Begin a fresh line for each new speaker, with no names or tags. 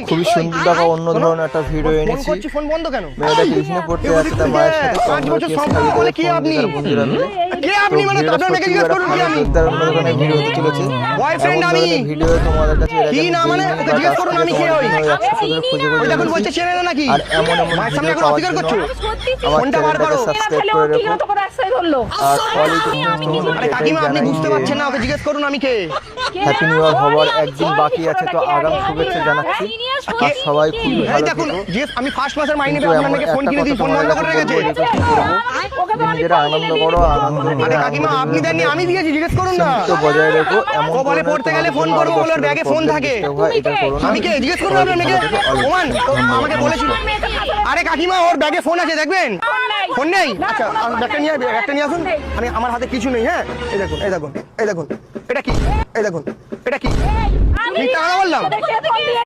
খুবই সুন্দর দেখা অন্য ধরনের একটা ভিডিও এনেছি।
ফোন বন্ধ কেন?
মেয়েটা টিউশনে পড়তে যাচ্ছে তার মায়ের সাথে,
কে আপনি?
বন্ধুরা মিলে।
কে আপনি? মানে আপনার মেয়েকে জিজ্ঞেস করুন কি আমি?
অন্য ধরনের ভিডিও হতে চলেছে।
বয়ফ্রেন্ড আমি।
ভিডিও তোমাদের কাছে
কি না মানে ওকে জিজ্ঞেস করুন আমি কে হই? ওই দেখুন বলছে চেনে না নাকি?
আর এমন এমন
মায়ের সামনে
ভিডিও
এখন
পাওয়ার
অস্বীকার
জন্য
করছো?
আমার
ফোনটা বার
চ্যানেলটাকে
করো।
সাবস্ক্রাইব করে রেখো। আর
আরে কাকিমা আপনি বুঝতে পারছেন না, ওকে জিজ্ঞেস করুন আমি কে?
হ্যাপি নিউ ইয়ার হওয়ার একদিন বাকি আছে, তো আগাম শুভেচ্ছা জানাচ্ছি। আর সবাই খুব
এই
ভালো
দেখুন
থেকো।
যে আমি ফার্স্ট মাসের মাইনে
কিন্তু
পেয়ে
এমন
আপনাকে ফোন
একটা
কিনে
কথা
দিই, ফোন বন্ধ করে রেখেছে।
নিজেরা আনন্দ করো, আনন্দ
আরে কাকিমা আপনি দেননি, আমি দিয়েছি, জিজ্ঞেস করুন না।
তো বজায় রেখো। এমন
ও বলে পড়তে গেলে ফোন করবো, ওর ব্যাগে ফোন থাকে।
এটা করো না।
আমি কে? জিজ্ঞেস করুন আপনার মেয়েকে। ওমান আমাকে বলেছিল। আরে কাকিমা ওর ব্যাগে ফোন আছে দেখবেন। ফোন নেই? আচ্ছা ব্যাগটা নিয়ে আসুন। মানে আমার হাতে কিছু নেই। হ্যাঁ এই দেখুন, এই দেখুন, এই দেখুন, এটা কি? এই দেখুন এটা কি? মিথ্যা কথা বললাম?